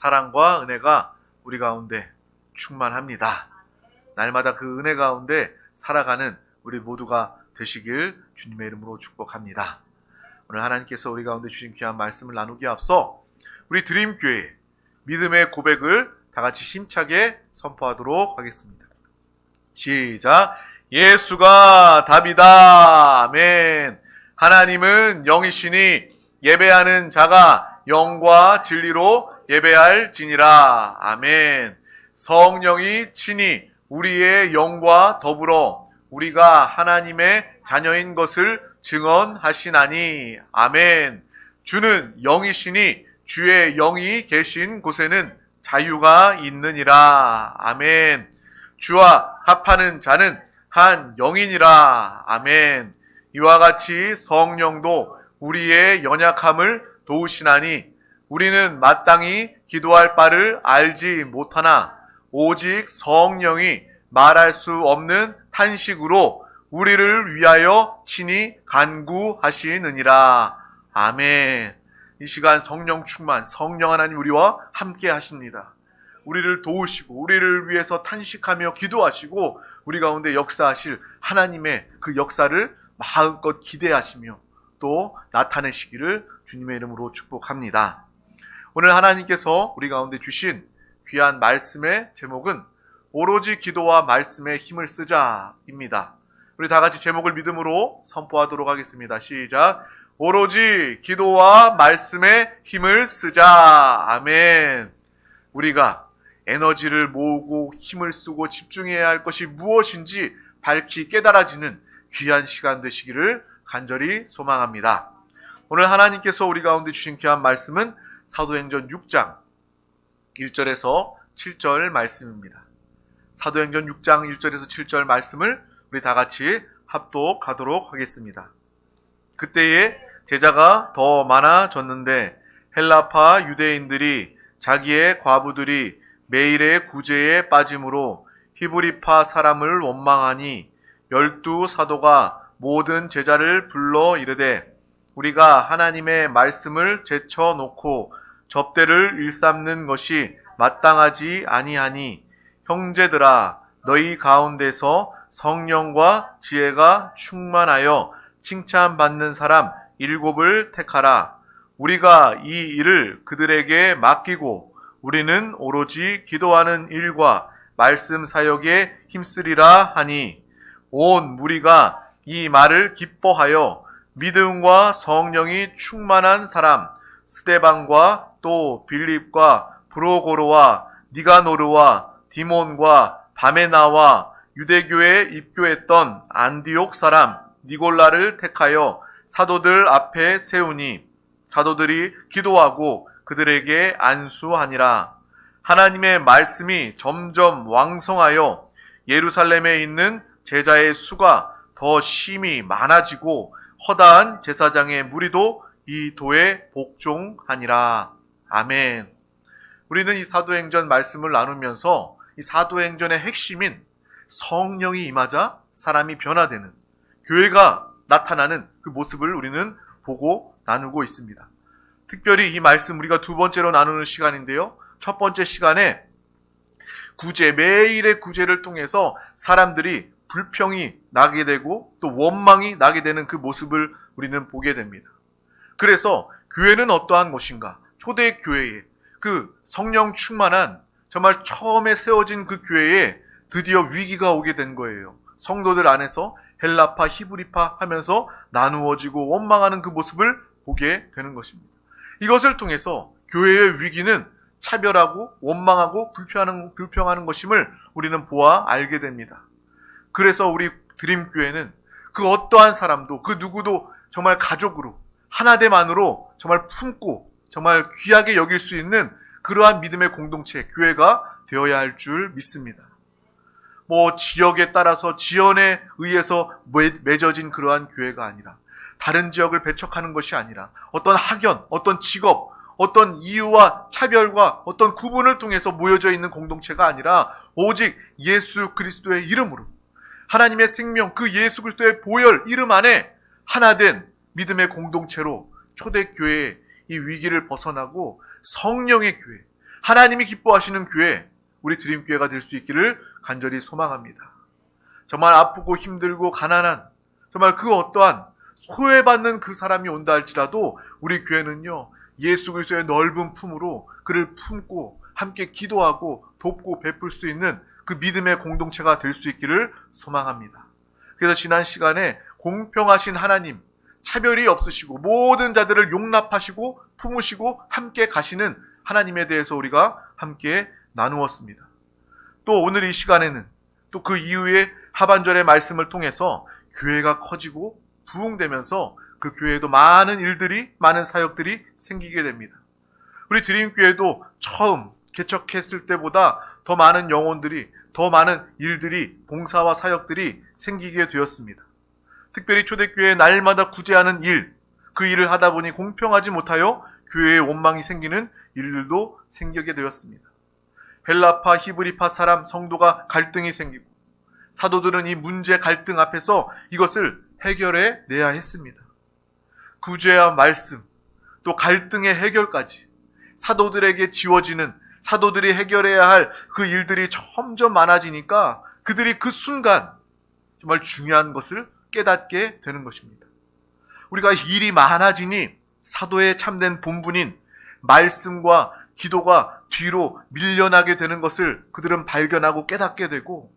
사랑과 은혜가 우리 가운데 충만합니다. 날마다 그 은혜 가운데 살아가는 우리 모두가 되시길 주님의 이름으로 축복합니다. 오늘 하나님께서 우리 가운데 주신 귀한 말씀을 나누기에 앞서 우리 드림교회 믿음의 고백을 다 같이 힘차게 선포하도록 하겠습니다. 시작. 예수가 답이다. 아멘. 하나님은 영이시니 예배하는 자가 영과 진리로 예배할지니라. 아멘. 성령이 친히 우리의 영과 더불어 우리가 하나님의 자녀인 것을 증언하시나니. 아멘. 주는 영이시니 주의 영이 계신 곳에는 자유가 있느니라. 아멘. 주와 합하는 자는 한 영이니라. 아멘. 이와 같이 성령도 우리의 연약함을 도우시나니 우리는 마땅히 기도할 바를 알지 못하나 오직 성령이 말할 수 없는 탄식으로 우리를 위하여 친히 간구하시느니라. 아멘. 이 시간 성령 충만, 성령 하나님 우리와 함께 하십니다. 우리를 도우시고 우리를 위해서 탄식하며 기도하시고 우리 가운데 역사하실 하나님의 그 역사를 마음껏 기대하시며 또 나타내시기를 주님의 이름으로 축복합니다. 오늘 하나님께서 우리 가운데 주신 귀한 말씀의 제목은 오로지 기도와 말씀에 힘을 쓰자입니다. 우리 다 같이 제목을 믿음으로 선포하도록 하겠습니다. 시작. 오로지 기도와 말씀에 힘을 쓰자. 아멘. 우리가 에너지를 모으고 힘을 쓰고 집중해야 할 것이 무엇인지 밝히 깨달아지는 귀한 시간 되시기를 간절히 소망합니다. 오늘 하나님께서 우리 가운데 주신 귀한 말씀은 사도행전 6장 1절에서 7절 말씀입니다. 사도행전 6장 1절에서 7절 말씀을 우리 다 같이 합독하도록 하겠습니다. 그때에 제자가 더 많아졌는데 헬라파 유대인들이 자기의 과부들이 매일의 구제에 빠짐으로 히브리파 사람을 원망하니 12 사도가 모든 제자를 불러 이르되 우리가 하나님의 말씀을 제쳐놓고 접대를 일삼는 것이 마땅하지 아니하니 형제들아 너희 가운데서 성령과 지혜가 충만하여 칭찬받는 사람 7을 택하라. 우리가 이 일을 그들에게 맡기고 우리는 오로지 기도하는 일과 말씀 사역에 힘쓰리라 하니 온 무리가 이 말을 기뻐하여 믿음과 성령이 충만한 사람 스데반과 또 빌립과 브로고로와 니가노르와 디몬과 바메나와 유대교에 입교했던 안디옥 사람 니골라를 택하여 사도들 앞에 세우니 사도들이 기도하고 그들에게 안수하니라. 하나님의 말씀이 점점 왕성하여 예루살렘에 있는 제자의 수가 더 심히 많아지고 허다한 제사장의 무리도 이 도에 복종하니라. 아멘. 우리는 이 사도행전 말씀을 나누면서 이 사도행전의 핵심인 성령이 임하자 사람이 변화되는 교회가 나타나는 그 모습을 우리는 보고 나누고 있습니다. 특별히 이 말씀 우리가 두 번째로 나누는 시간인데요. 첫 번째 시간에 구제, 매일의 구제를 통해서 사람들이 불평이 나게 되고 또 원망이 나게 되는 그 모습을 우리는 보게 됩니다. 그래서 교회는 어떠한 것인가? 초대 교회에 그 성령 충만한 정말 처음에 세워진 그 교회에 드디어 위기가 오게 된 거예요. 성도들 안에서 헬라파, 히브리파 하면서 나누어지고 원망하는 그 모습을 보게 되는 것입니다. 이것을 통해서 교회의 위기는 차별하고 원망하고 불평하는 것임을 우리는 보아 알게 됩니다. 그래서 우리 드림교회는 그 어떠한 사람도 그 누구도 정말 가족으로 하나됨만으로 정말 품고 정말 귀하게 여길 수 있는 그러한 믿음의 공동체 교회가 되어야 할 줄 믿습니다. 지역에 따라서 지연에 의해서 맺어진 그러한 교회가 아니라 다른 지역을 배척하는 것이 아니라 어떤 학연, 어떤 직업, 어떤 이유와 차별과 어떤 구분을 통해서 모여져 있는 공동체가 아니라 오직 예수 그리스도의 이름으로 하나님의 생명 그 예수 그리스도의 보혈 이름 안에 하나된 믿음의 공동체로 초대교회의 이 위기를 벗어나고 성령의 교회, 하나님이 기뻐하시는 교회, 우리 드림교회가 될 수 있기를 간절히 소망합니다. 정말 아프고 힘들고 가난한, 정말 그 어떠한 소외받는 그 사람이 온다 할지라도 우리 교회는요, 예수 그리스도의 넓은 품으로 그를 품고 함께 기도하고 돕고 베풀 수 있는 그 믿음의 공동체가 될 수 있기를 소망합니다. 그래서 지난 시간에 공평하신 하나님, 차별이 없으시고 모든 자들을 용납하시고 품으시고 함께 가시는 하나님에 대해서 우리가 함께 나누었습니다. 또 오늘 이 시간에는 또 그 이후에 하반절의 말씀을 통해서 교회가 커지고 부흥되면서 그 교회에도 많은 일들이, 많은 사역들이 생기게 됩니다. 우리 드림교회도 처음 개척했을 때보다 더 많은 영혼들이, 더 많은 일들이, 봉사와 사역들이 생기게 되었습니다. 특별히 초대교회에 날마다 구제하는 일, 그 일을 하다 보니 공평하지 못하여 교회에 원망이 생기는 일들도 생기게 되었습니다. 헬라파, 히브리파 사람, 성도가 갈등이 생기고 사도들은 이 문제 갈등 앞에서 이것을 해결해 내야 했습니다. 구제와 말씀, 또 갈등의 해결까지 사도들에게 지워지는, 사도들이 해결해야 할 그 일들이 점점 많아지니까 그들이 그 순간 정말 중요한 것을 깨닫게 되는 것입니다. 우리가 일이 많아지니 사도의 참된 본분인 말씀과 기도가 뒤로 밀려나게 되는 것을 그들은 발견하고 깨닫게 되고,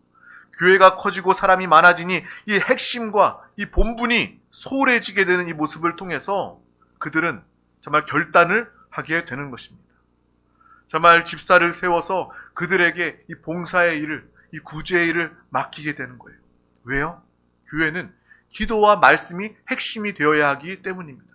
교회가 커지고 사람이 많아지니 이 핵심과 이 본분이 소홀해지게 되는 이 모습을 통해서 그들은 정말 결단을 하게 되는 것입니다. 정말 집사를 세워서 그들에게 이 봉사의 일을, 이 구제의 일을 맡기게 되는 거예요. 왜요? 교회는 기도와 말씀이 핵심이 되어야 하기 때문입니다.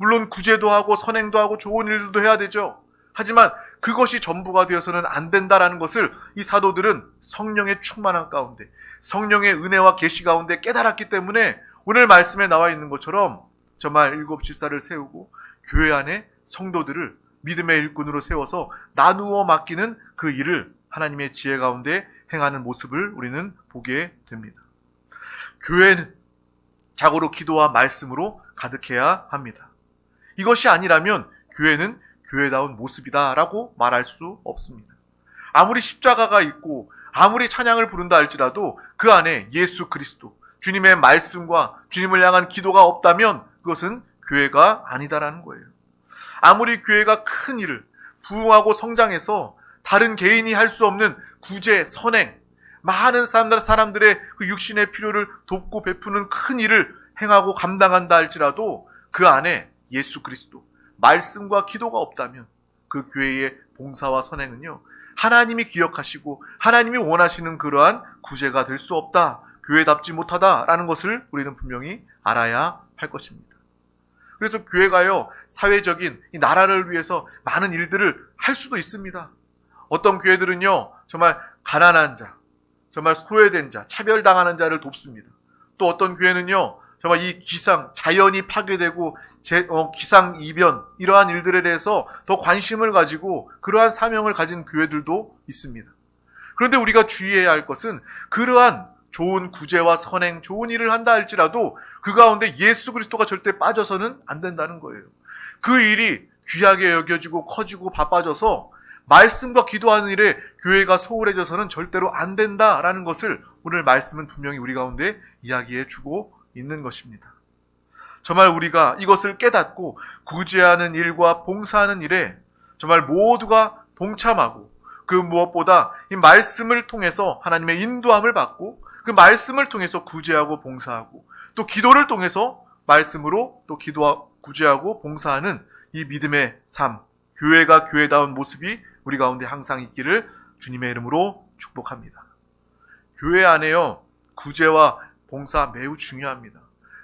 물론 구제도 하고 선행도 하고 좋은 일도 해야 되죠. 하지만 그것이 전부가 되어서는 안 된다라는 것을 이 사도들은 성령의 충만한 가운데, 성령의 은혜와 계시 가운데 깨달았기 때문에 오늘 말씀에 나와 있는 것처럼 정말 7 집사를 세우고 교회 안에 성도들을 믿음의 일꾼으로 세워서 나누어 맡기는 그 일을 하나님의 지혜 가운데 행하는 모습을 우리는 보게 됩니다. 교회는 자고로 기도와 말씀으로 가득해야 합니다. 이것이 아니라면 교회는 교회다운 모습이다라고 말할 수 없습니다. 아무리 십자가가 있고 아무리 찬양을 부른다 할지라도 그 안에 예수 그리스도, 주님의 말씀과 주님을 향한 기도가 없다면 그것은 교회가 아니다라는 거예요. 아무리 교회가 큰 일을, 부흥하고 성장해서 다른 개인이 할 수 없는 구제, 선행, 많은 사람들의 그 육신의 필요를 돕고 베푸는 큰 일을 행하고 감당한다 할지라도 그 안에 예수 그리스도, 말씀과 기도가 없다면 그 교회의 봉사와 선행은요, 하나님이 기억하시고 하나님이 원하시는 그러한 구제가 될 수 없다, 교회답지 못하다라는 것을 우리는 분명히 알아야 할 것입니다. 그래서 교회가요, 사회적인 이 나라를 위해서 많은 일들을 할 수도 있습니다. 어떤 교회들은요, 정말 가난한 자, 정말 소외된 자, 차별당하는 자를 돕습니다. 또 어떤 교회는요, 정말 이 자연이 파괴되고 기상이변, 이러한 일들에 대해서 더 관심을 가지고 그러한 사명을 가진 교회들도 있습니다. 그런데 우리가 주의해야 할 것은 그러한 좋은 구제와 선행, 좋은 일을 한다 할지라도 그 가운데 예수 그리스도가 절대 빠져서는 안 된다는 거예요. 그 일이 귀하게 여겨지고 커지고 바빠져서 말씀과 기도하는 일에 교회가 소홀해져서는 절대로 안 된다라는 것을 오늘 말씀은 분명히 우리 가운데 이야기해 주고 있는 것입니다. 정말 우리가 이것을 깨닫고 구제하는 일과 봉사하는 일에 정말 모두가 동참하고, 그 무엇보다 이 말씀을 통해서 하나님의 인도함을 받고 그 말씀을 통해서 구제하고 봉사하고 또 기도를 통해서 말씀으로 또 구제하고 봉사하는 이 믿음의 삶, 교회가 교회다운 모습이 우리 가운데 항상 있기를 주님의 이름으로 축복합니다. 교회 안에요, 구제와 봉사 매우 중요합니다.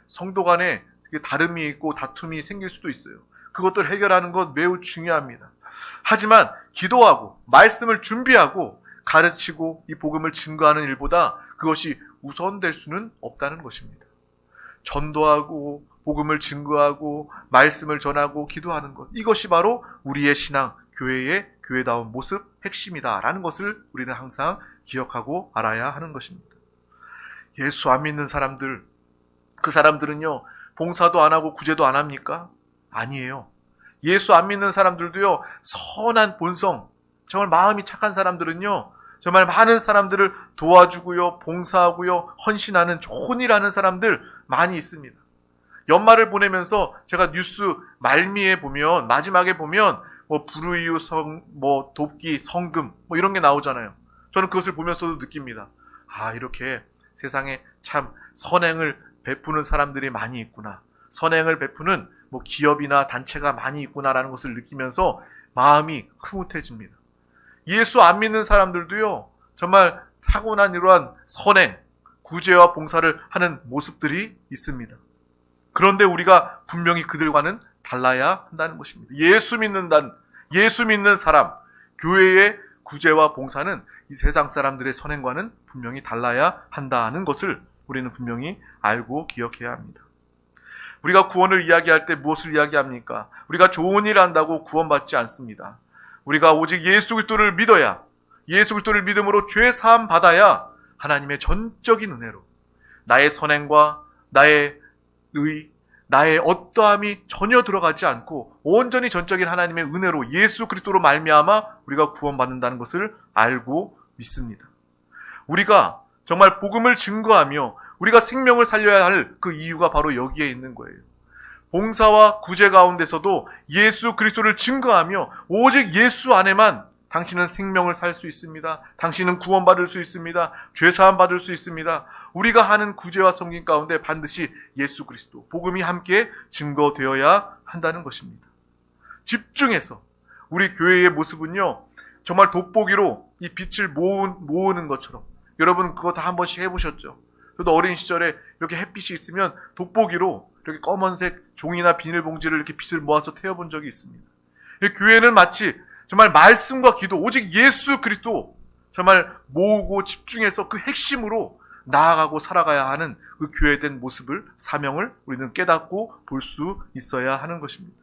성도 간에 다름이 있고 다툼이 생길 수도 있어요. 그것들 해결하는 것 매우 중요합니다. 하지만 기도하고 말씀을 준비하고 가르치고 이 복음을 증거하는 일보다 그것이 우선될 수는 없다는 것입니다. 전도하고 복음을 증거하고 말씀을 전하고 기도하는 것, 이것이 바로 우리의 신앙, 교회의 교회다운 모습, 핵심이다라는 것을 우리는 항상 기억하고 알아야 하는 것입니다. 예수 안 믿는 사람들, 그 사람들은요, 봉사도 안 하고 구제도 안 합니까? 아니에요. 예수 안 믿는 사람들도요, 선한 본성, 정말 마음이 착한 사람들은요, 정말 많은 사람들을 도와주고요, 봉사하고요, 헌신하는 좋은 일 하는 사람들 많이 있습니다. 연말을 보내면서 제가 뉴스 말미에 보면, 마지막에 보면 불우이웃 돕기 성금 이런 게 나오잖아요. 저는 그것을 보면서도 느낍니다. 이렇게 세상에 참 선행을 베푸는 사람들이 많이 있구나. 선행을 베푸는 기업이나 단체가 많이 있구나라는 것을 느끼면서 마음이 흐뭇해집니다. 예수 안 믿는 사람들도요, 정말 타고난 이러한 선행, 구제와 봉사를 하는 모습들이 있습니다. 그런데 우리가 분명히 그들과는 달라야 한다는 것입니다. 예수 믿는 사람, 교회의 구제와 봉사는 이 세상 사람들의 선행과는 분명히 달라야 한다는 것을 우리는 분명히 알고 기억해야 합니다. 우리가 구원을 이야기할 때 무엇을 이야기합니까? 우리가 좋은 일 한다고 구원받지 않습니다. 우리가 오직 예수 그리스도를 믿어야, 예수 그리스도를 믿음으로 죄 사함 받아야 하나님의 전적인 은혜로 나의 선행과 나의 나의 어떠함이 전혀 들어가지 않고 온전히 전적인 하나님의 은혜로 예수 그리스도로 말미암아 우리가 구원받는다는 것을 알고 믿습니다. 우리가 정말 복음을 증거하며 우리가 생명을 살려야 할 그 이유가 바로 여기에 있는 거예요. 봉사와 구제 가운데서도 예수 그리스도를 증거하며 오직 예수 안에만 당신은 생명을 살 수 있습니다. 당신은 구원받을 수 있습니다. 죄사함 받을 수 있습니다. 우리가 하는 구제와 섬김 가운데 반드시 예수 그리스도, 복음이 함께 증거되어야 한다는 것입니다. 집중해서 우리 교회의 모습은요, 정말 돋보기로 이 빛을 모으는 것처럼, 여러분 그거 다 한 번씩 해보셨죠? 저도 어린 시절에 이렇게 햇빛이 있으면 돋보기로 이렇게 검은색 종이나 비닐봉지를 이렇게 빛을 모아서 태워본 적이 있습니다. 교회는 마치 정말 말씀과 기도, 오직 예수 그리스도 정말 모으고 집중해서 그 핵심으로 나아가고 살아가야 하는 그 교회된 모습을, 사명을 우리는 깨닫고 볼 수 있어야 하는 것입니다.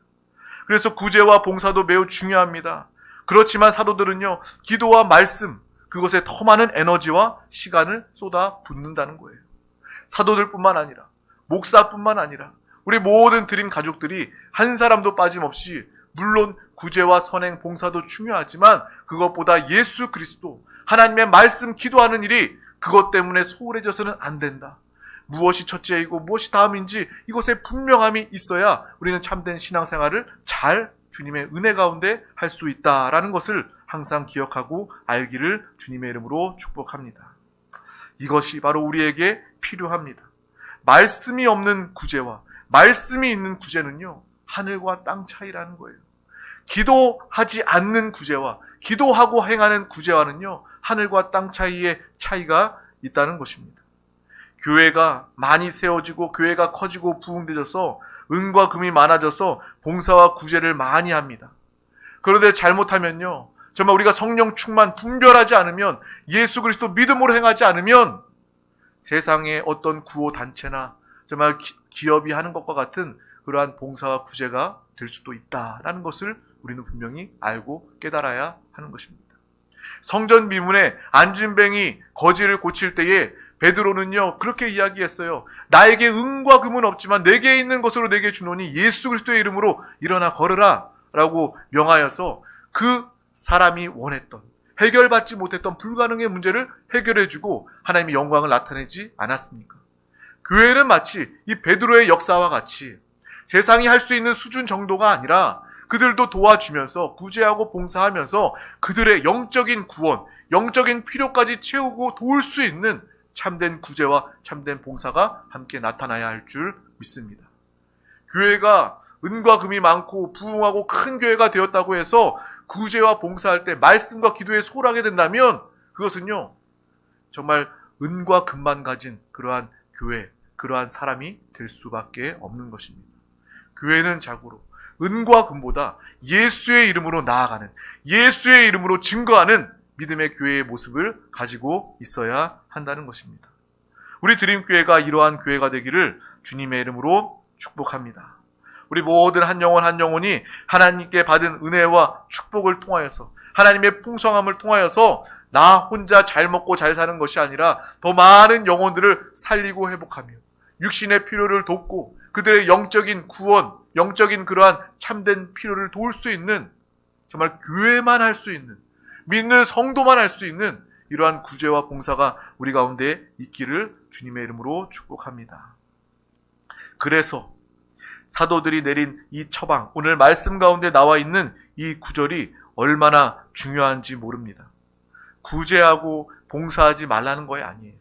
그래서 구제와 봉사도 매우 중요합니다. 그렇지만 사도들은요, 기도와 말씀, 그것에 더 많은 에너지와 시간을 쏟아 붓는다는 거예요. 사도들뿐만 아니라, 목사뿐만 아니라 우리 모든 드림 가족들이 한 사람도 빠짐없이, 물론 구제와 선행, 봉사도 중요하지만 그것보다 예수 그리스도, 하나님의 말씀, 기도하는 일이 그것 때문에 소홀해져서는 안 된다. 무엇이 첫째이고 무엇이 다음인지 이것에 분명함이 있어야 우리는 참된 신앙생활을 잘 주님의 은혜 가운데 할 수 있다라는 것을 항상 기억하고 알기를 주님의 이름으로 축복합니다. 이것이 바로 우리에게 필요합니다. 말씀이 없는 구제와 말씀이 있는 구제는요, 하늘과 땅 차이라는 거예요. 기도하지 않는 구제와 기도하고 행하는 구제와는요, 하늘과 땅 차이의 차이가 있다는 것입니다. 교회가 많이 세워지고 교회가 커지고 부흥되어서 은과 금이 많아져서 봉사와 구제를 많이 합니다. 그런데 잘못하면요, 정말 우리가 성령 충만 분별하지 않으면, 예수 그리스도 믿음으로 행하지 않으면 세상의 어떤 구호 단체나 정말 기업이 하는 것과 같은 그러한 봉사와 구제가 될 수도 있다라는 것을 우리는 분명히 알고 깨달아야 하는 것입니다. 성전 미문에 안진뱅이 거지를 고칠 때에 베드로는요, 그렇게 이야기했어요. 나에게 은과 금은 없지만 내게 있는 것으로 내게 주노니 예수 그리스도의 이름으로 일어나 걸으라 라고 명하여서 그 사람이 원했던, 해결받지 못했던 불가능의 문제를 해결해주고 하나님의 영광을 나타내지 않았습니까? 교회는 마치 이 베드로의 역사와 같이 세상이 할 수 있는 수준 정도가 아니라 그들도 도와주면서 구제하고 봉사하면서 그들의 영적인 구원, 영적인 필요까지 채우고 도울 수 있는 참된 구제와 참된 봉사가 함께 나타나야 할 줄 믿습니다. 교회가 은과 금이 많고 부흥하고 큰 교회가 되었다고 해서 구제와 봉사할 때 말씀과 기도에 소홀하게 된다면 그것은요, 정말 은과 금만 가진 그러한 교회, 그러한 사람이 될 수밖에 없는 것입니다. 교회는 자고로 은과 금보다 예수의 이름으로 나아가는, 예수의 이름으로 증거하는 믿음의 교회의 모습을 가지고 있어야 한다는 것입니다. 우리 드림교회가 이러한 교회가 되기를 주님의 이름으로 축복합니다. 우리 모든 한 영혼 한 영혼이 하나님께 받은 은혜와 축복을 통하여서, 하나님의 풍성함을 통하여서 나 혼자 잘 먹고 잘 사는 것이 아니라 더 많은 영혼들을 살리고 회복하며 육신의 필요를 돕고 그들의 영적인 구원, 영적인 그러한 참된 필요를 도울 수 있는, 정말 교회만 할 수 있는, 믿는 성도만 할 수 있는 이러한 구제와 봉사가 우리 가운데 있기를 주님의 이름으로 축복합니다. 그래서 사도들이 내린 이 처방, 오늘 말씀 가운데 나와 있는 이 구절이 얼마나 중요한지 모릅니다. 구제하고 봉사하지 말라는 거에 아니에요.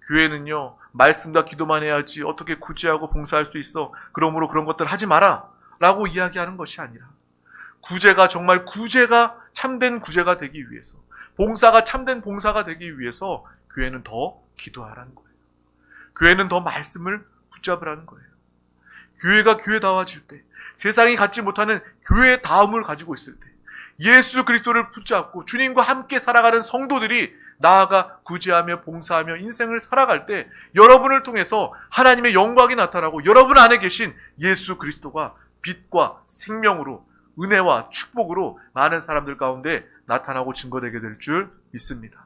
교회는요, 말씀과 기도만 해야지 어떻게 구제하고 봉사할 수 있어? 그러므로 그런 것들 하지 마라 라고 이야기하는 것이 아니라, 구제가 정말 구제가 참된 구제가 되기 위해서, 봉사가 참된 봉사가 되기 위해서 교회는 더 기도하라는 거예요. 교회는 더 말씀을 붙잡으라는 거예요. 교회가 교회다워질 때, 세상이 갖지 못하는 교회다움을 가지고 있을 때, 예수 그리스도를 붙잡고 주님과 함께 살아가는 성도들이 나아가 구제하며 봉사하며 인생을 살아갈 때 여러분을 통해서 하나님의 영광이 나타나고 여러분 안에 계신 예수 그리스도가 빛과 생명으로, 은혜와 축복으로 많은 사람들 가운데 나타나고 증거되게 될 줄 믿습니다.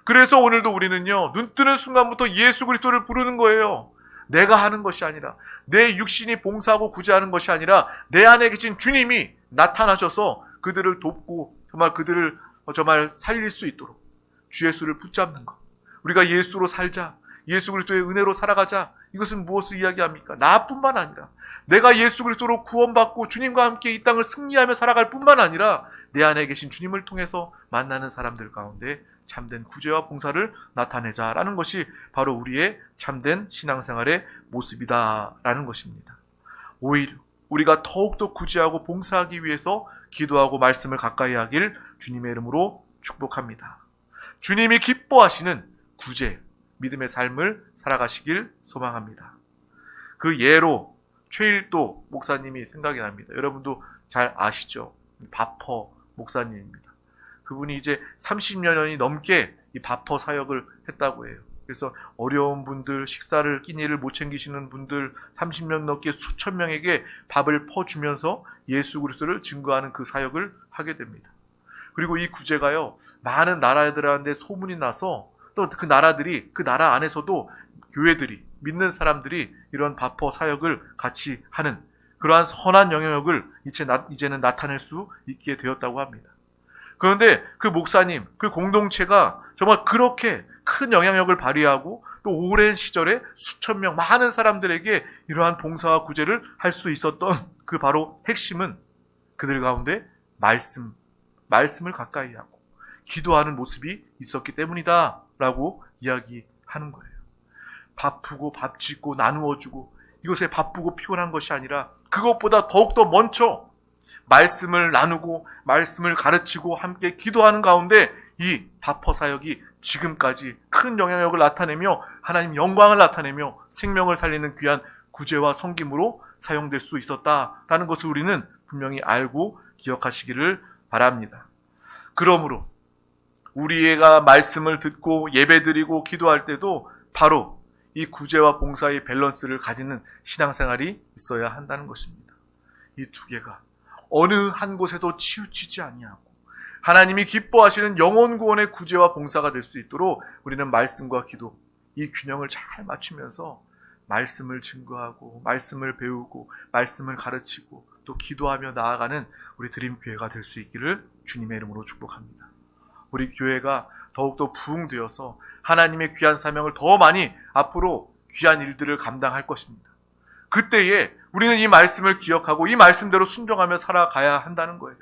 그래서 오늘도 우리는요, 눈 뜨는 순간부터 예수 그리스도를 부르는 거예요. 내가 하는 것이 아니라, 내 육신이 봉사하고 구제하는 것이 아니라 내 안에 계신 주님이 나타나셔서 그들을 돕고 정말 그들을 정말 살릴 수 있도록 주 예수를 붙잡는 것. 우리가 예수로 살자, 예수 그리스도의 은혜로 살아가자. 이것은 무엇을 이야기합니까? 나뿐만 아니라 내가 예수 그리스도로 구원받고 주님과 함께 이 땅을 승리하며 살아갈 뿐만 아니라 내 안에 계신 주님을 통해서 만나는 사람들 가운데 참된 구제와 봉사를 나타내자라는 것이 바로 우리의 참된 신앙생활의 모습이다라는 것입니다. 오히려 우리가 더욱더 구제하고 봉사하기 위해서 기도하고 말씀을 가까이 하길 주님의 이름으로 축복합니다. 주님이 기뻐하시는 구제, 믿음의 삶을 살아가시길 소망합니다. 그 예로 최일도 목사님이 생각이 납니다. 여러분도 잘 아시죠? 바퍼 목사님입니다. 그분이 이제 30여 년이 넘게 이 바퍼 사역을 했다고 해요. 그래서 어려운 분들, 식사를 끼니를 못 챙기시는 분들 30년 넘게 수천 명에게 밥을 퍼주면서 예수 그리스도를 증거하는 그 사역을 하게 됩니다. 그리고 이 구제가요, 많은 나라들한테 소문이 나서 또 그 나라들이, 그 나라 안에서도 교회들이, 믿는 사람들이 이런 바퍼 사역을 같이 하는 그러한 선한 영향력을 이제는 나타낼 수 있게 되었다고 합니다. 그런데 그 목사님, 그 공동체가 정말 그렇게 큰 영향력을 발휘하고 또 오랜 시절에 수천 명, 많은 사람들에게 이러한 봉사와 구제를 할 수 있었던 그 바로 핵심은 그들 가운데 말씀을 가까이 하고 기도하는 모습이 있었기 때문이다 라고 이야기하는 거예요. 바쁘고 밥 짓고 나누어주고 이것에 바쁘고 피곤한 것이 아니라 그것보다 더욱더 먼저 말씀을 나누고 말씀을 가르치고 함께 기도하는 가운데 이 바퍼 사역이 지금까지 큰 영향력을 나타내며 하나님 영광을 나타내며 생명을 살리는 귀한 구제와 섬김으로 사용될 수 있었다라는 것을 우리는 분명히 알고 기억하시기를 바랍니다. 그러므로 우리가 말씀을 듣고 예배드리고 기도할 때도 바로 이 구제와 봉사의 밸런스를 가지는 신앙생활이 있어야 한다는 것입니다. 이 두 개가 어느 한 곳에도 치우치지 아니하고 하나님이 기뻐하시는 영혼 구원의 구제와 봉사가 될 수 있도록 우리는 말씀과 기도, 이 균형을 잘 맞추면서 말씀을 증거하고 말씀을 배우고 말씀을 가르치고 또 기도하며 나아가는 우리 드림교회가 될 수 있기를 주님의 이름으로 축복합니다. 우리 교회가 더욱더 부흥되어서 하나님의 귀한 사명을 더 많이 앞으로 귀한 일들을 감당할 것입니다. 그때에 우리는 이 말씀을 기억하고 이 말씀대로 순종하며 살아가야 한다는 거예요.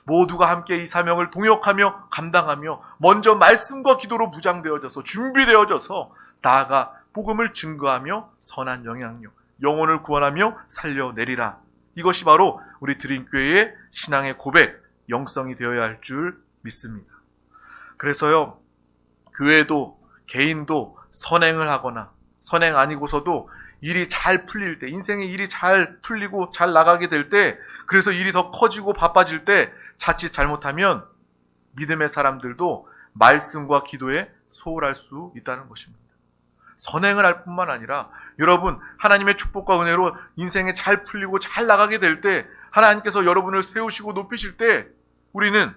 모두가 함께 이 사명을 동역하며 감당하며 먼저 말씀과 기도로 무장되어져서 준비되어져서 나아가 복음을 증거하며 선한 영향력, 영혼을 구원하며 살려내리라. 이것이 바로 우리 드림교회의 신앙의 고백, 영성이 되어야 할 줄 믿습니다. 그래서요, 교회도 개인도 선행을 하거나 선행 아니고서도 일이 잘 풀릴 때, 인생의 일이 잘 풀리고 잘 나가게 될 때, 그래서 일이 더 커지고 바빠질 때 자칫 잘못하면 믿음의 사람들도 말씀과 기도에 소홀할 수 있다는 것입니다. 선행을 할 뿐만 아니라 여러분 하나님의 축복과 은혜로 인생에 잘 풀리고 잘 나가게 될 때 하나님께서 여러분을 세우시고 높이실 때 우리는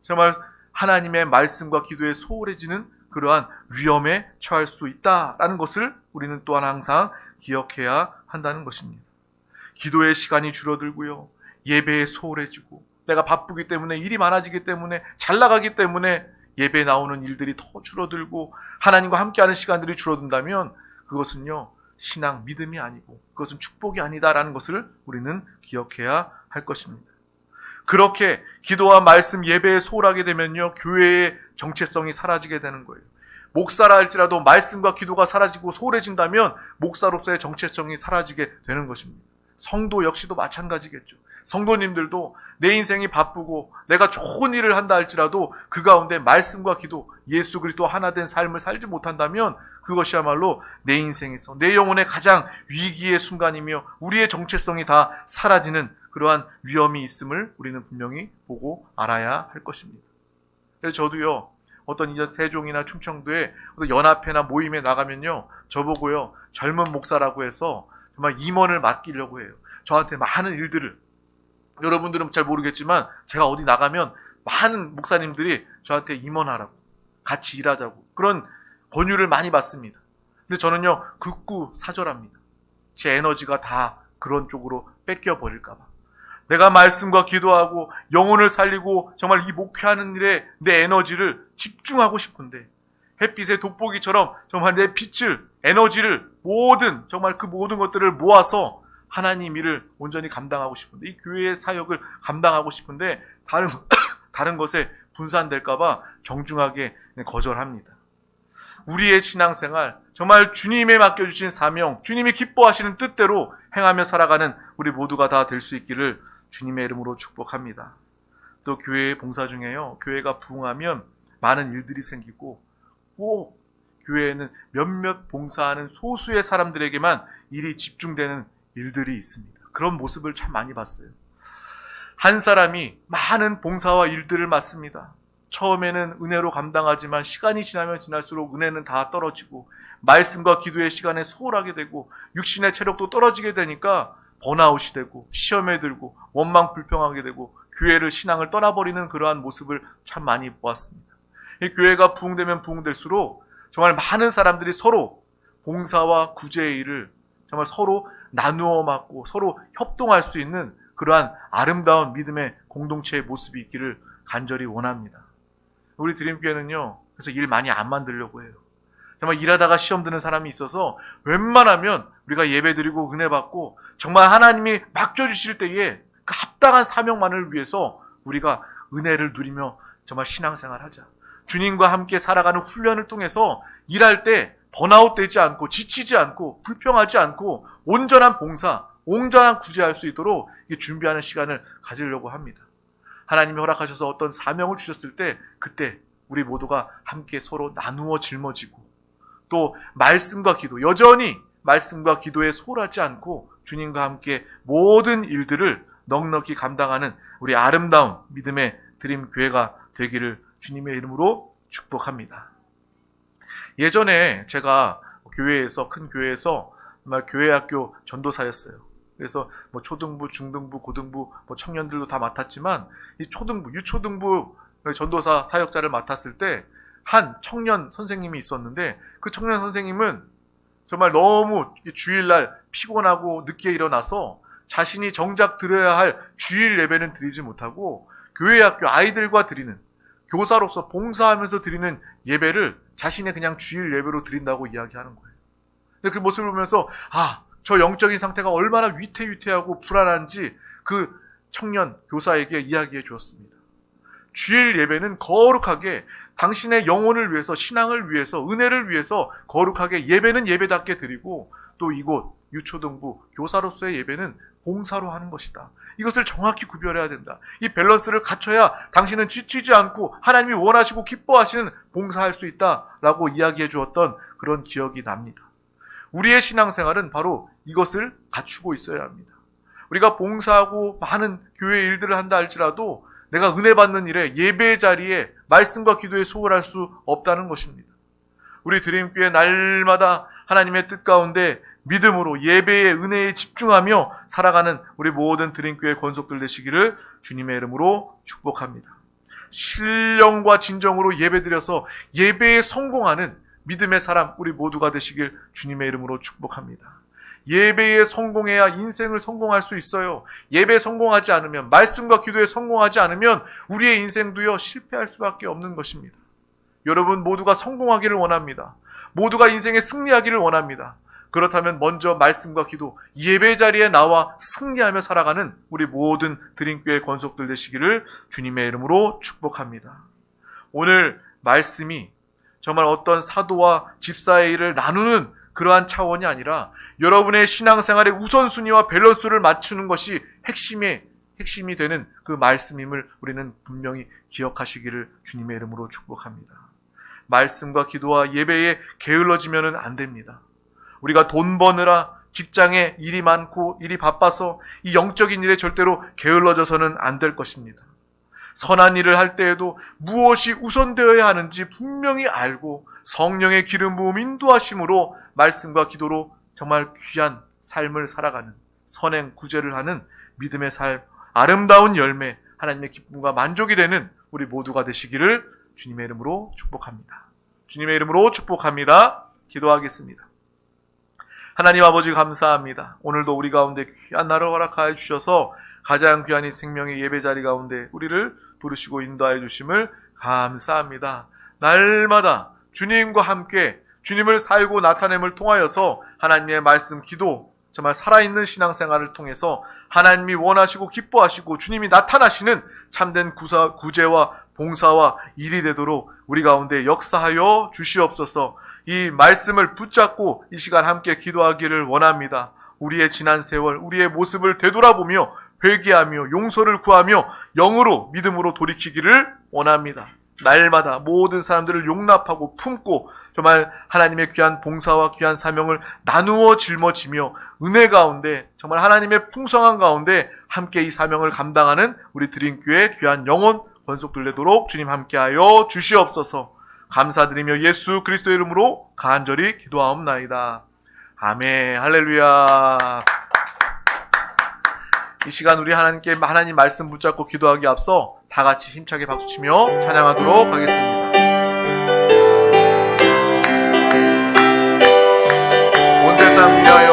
정말 하나님의 말씀과 기도에 소홀해지는 그러한 위험에 처할 수 있다라는 것을 우리는 또한 항상 기억해야 한다는 것입니다. 기도의 시간이 줄어들고요. 예배에 소홀해지고 내가 바쁘기 때문에, 일이 많아지기 때문에, 잘 나가기 때문에 예배에 나오는 일들이 더 줄어들고 하나님과 함께하는 시간들이 줄어든다면 그것은요, 신앙, 믿음이 아니고 그것은 축복이 아니다라는 것을 우리는 기억해야 할 것입니다. 그렇게 기도와 말씀, 예배에 소홀하게 되면요, 교회의 정체성이 사라지게 되는 거예요. 목사라 할지라도 말씀과 기도가 사라지고 소홀해진다면 목사로서의 정체성이 사라지게 되는 것입니다. 성도 역시도 마찬가지겠죠. 성도님들도 내 인생이 바쁘고 내가 좋은 일을 한다 할지라도 그 가운데 말씀과 기도, 예수 그리스도 하나 된 삶을 살지 못한다면 그것이야말로 내 인생에서 내 영혼의 가장 위기의 순간이며 우리의 정체성이 다 사라지는 그러한 위험이 있음을 우리는 분명히 보고 알아야 할 것입니다. 그래서 저도요, 어떤 이전 세종이나 충청도에 어떤 연합회나 모임에 나가면요, 저보고요, 젊은 목사라고 해서 정말 임원을 맡기려고 해요. 저한테 많은 일들을, 여러분들은 잘 모르겠지만 제가 어디 나가면 많은 목사님들이 저한테 임원하라고, 같이 일하자고 그런 권유를 많이 받습니다. 근데 저는요, 극구사절합니다. 제 에너지가 다 그런 쪽으로 뺏겨버릴까 봐. 내가 말씀과 기도하고 영혼을 살리고 정말 이 목회하는 일에 내 에너지를 집중하고 싶은데, 햇빛의 돋보기처럼 정말 내 빛을, 에너지를, 정말 그 모든 것들을 모아서 하나님 일을 온전히 감당하고 싶은데, 이 교회의 사역을 감당하고 싶은데 다른 것에 분산될까 봐 정중하게 거절합니다. 우리의 신앙생활, 정말 주님에 맡겨주신 사명, 주님이 기뻐하시는 뜻대로 행하며 살아가는 우리 모두가 다 될 수 있기를 주님의 이름으로 축복합니다. 또 교회의 봉사 중에요, 교회가 부흥하면 많은 일들이 생기고 꼭 교회에는 몇몇 봉사하는 소수의 사람들에게만 일이 집중되는 일들이 있습니다. 그런 모습을 참 많이 봤어요. 한 사람이 많은 봉사와 일들을 맡습니다. 처음에는 은혜로 감당하지만 시간이 지나면 지날수록 은혜는 다 떨어지고 말씀과 기도의 시간에 소홀하게 되고 육신의 체력도 떨어지게 되니까 번아웃이 되고 시험에 들고 원망 불평하게 되고 교회를, 신앙을 떠나버리는 그러한 모습을 참 많이 보았습니다. 이 교회가 부흥되면 부흥될수록 정말 많은 사람들이 서로 봉사와 구제의 일을 정말 서로 나누어 맡고 서로 협동할 수 있는 그러한 아름다운 믿음의 공동체의 모습이 있기를 간절히 원합니다. 우리 드림교회는요, 그래서 일 많이 안 만들려고 해요. 정말 일하다가 시험 드는 사람이 있어서 웬만하면 우리가 예배드리고 은혜 받고 정말 하나님이 맡겨주실 때에 그 합당한 사명만을 위해서 우리가 은혜를 누리며 정말 신앙생활 하자. 주님과 함께 살아가는 훈련을 통해서 일할 때 번아웃 되지 않고 지치지 않고 불평하지 않고 온전한 봉사, 온전한 구제할 수 있도록 준비하는 시간을 가지려고 합니다. 하나님이 허락하셔서 어떤 사명을 주셨을 때 그때 우리 모두가 함께 서로 나누어 짊어지고 또 말씀과 기도, 여전히 말씀과 기도에 소홀하지 않고 주님과 함께 모든 일들을 넉넉히 감당하는 우리 아름다운 믿음의 드림교회가 되기를 주님의 이름으로 축복합니다. 예전에 제가 큰 교회에서 정말 교회학교 전도사였어요. 그래서 초등부, 중등부, 고등부, 청년들도 다 맡았지만 이 초등부, 유초등부 전도사 사역자를 맡았을 때 한 청년 선생님이 있었는데 그 청년 선생님은 정말 너무 주일날 피곤하고 늦게 일어나서 자신이 정작 드려야 할 주일 예배는 드리지 못하고 교회학교 아이들과 드리는, 교사로서 봉사하면서 드리는 예배를 자신의 그냥 주일 예배로 드린다고 이야기하는 거예요. 근데 그 모습을 보면서 저 영적인 상태가 얼마나 위태위태하고 불안한지 그 청년 교사에게 이야기해 주었습니다. 주일 예배는 거룩하게 당신의 영혼을 위해서, 신앙을 위해서, 은혜를 위해서 거룩하게 예배는 예배답게 드리고 또 이곳 유초등부 교사로서의 예배는 봉사로 하는 것이다. 이것을 정확히 구별해야 된다. 이 밸런스를 갖춰야 당신은 지치지 않고 하나님이 원하시고 기뻐하시는 봉사할 수 있다라고 이야기해 주었던 그런 기억이 납니다. 우리의 신앙생활은 바로 이것을 갖추고 있어야 합니다. 우리가 봉사하고 많은 교회 일들을 한다 할지라도 내가 은혜 받는 일에, 예배의 자리에 말씀과 기도에 소홀할 수 없다는 것입니다. 우리 드림교회 날마다 하나님의 뜻 가운데 믿음으로 예배의 은혜에 집중하며 살아가는 우리 모든 드림교회 권속들 되시기를 주님의 이름으로 축복합니다. 신령과 진정으로 예배드려서 예배에 성공하는 믿음의 사람 우리 모두가 되시길 주님의 이름으로 축복합니다. 예배에 성공해야 인생을 성공할 수 있어요. 예배에 성공하지 않으면, 말씀과 기도에 성공하지 않으면 우리의 인생도요 실패할 수밖에 없는 것입니다. 여러분 모두가 성공하기를 원합니다. 모두가 인생에 승리하기를 원합니다. 그렇다면 먼저 말씀과 기도, 예배 자리에 나와 승리하며 살아가는 우리 모든 드림교회 권속들 되시기를 주님의 이름으로 축복합니다. 오늘 말씀이 정말 어떤 사도와 집사의 일을 나누는 그러한 차원이 아니라 여러분의 신앙생활의 우선순위와 밸런스를 맞추는 것이 핵심이 되는 그 말씀임을 우리는 분명히 기억하시기를 주님의 이름으로 축복합니다. 말씀과 기도와 예배에 게을러지면 안 됩니다. 우리가 돈 버느라 직장에 일이 많고 일이 바빠서 이 영적인 일에 절대로 게을러져서는 안 될 것입니다. 선한 일을 할 때에도 무엇이 우선되어야 하는지 분명히 알고 성령의 기름 부음 인도하심으로 말씀과 기도로 정말 귀한 삶을 살아가는 선행 구제를 하는 믿음의 삶, 아름다운 열매, 하나님의 기쁨과 만족이 되는 우리 모두가 되시기를 주님의 이름으로 축복합니다. 주님의 이름으로 축복합니다. 기도하겠습니다. 하나님 아버지 감사합니다. 오늘도 우리 가운데 귀한 날을 허락하여 주셔서 가장 귀한 이 생명의 예배 자리 가운데 우리를 부르시고 인도하여 주심을 감사합니다. 날마다 주님과 함께 주님을 살고 나타냄을 통하여서 하나님의 말씀, 기도, 정말 살아있는 신앙생활을 통해서 하나님이 원하시고 기뻐하시고 주님이 나타나시는 참된 구제와 봉사와 일이 되도록 우리 가운데 역사하여 주시옵소서. 이 말씀을 붙잡고 이 시간 함께 기도하기를 원합니다. 우리의 지난 세월, 우리의 모습을 되돌아보며 회개하며 용서를 구하며 영으로 믿음으로 돌이키기를 원합니다. 날마다 모든 사람들을 용납하고 품고 정말 하나님의 귀한 봉사와 귀한 사명을 나누어 짊어지며 은혜 가운데 정말 하나님의 풍성한 가운데 함께 이 사명을 감당하는 우리 드림교회 귀한 영혼 권속들 되도록 주님 함께하여 주시옵소서. 감사드리며 예수 그리스도의 이름으로 간절히 기도하옵나이다. 아멘. 할렐루야. 이 시간 우리 하나님 말씀 붙잡고 기도하기 앞서 다 같이 힘차게 박수치며 찬양하도록 하겠습니다. 온 세상 위하여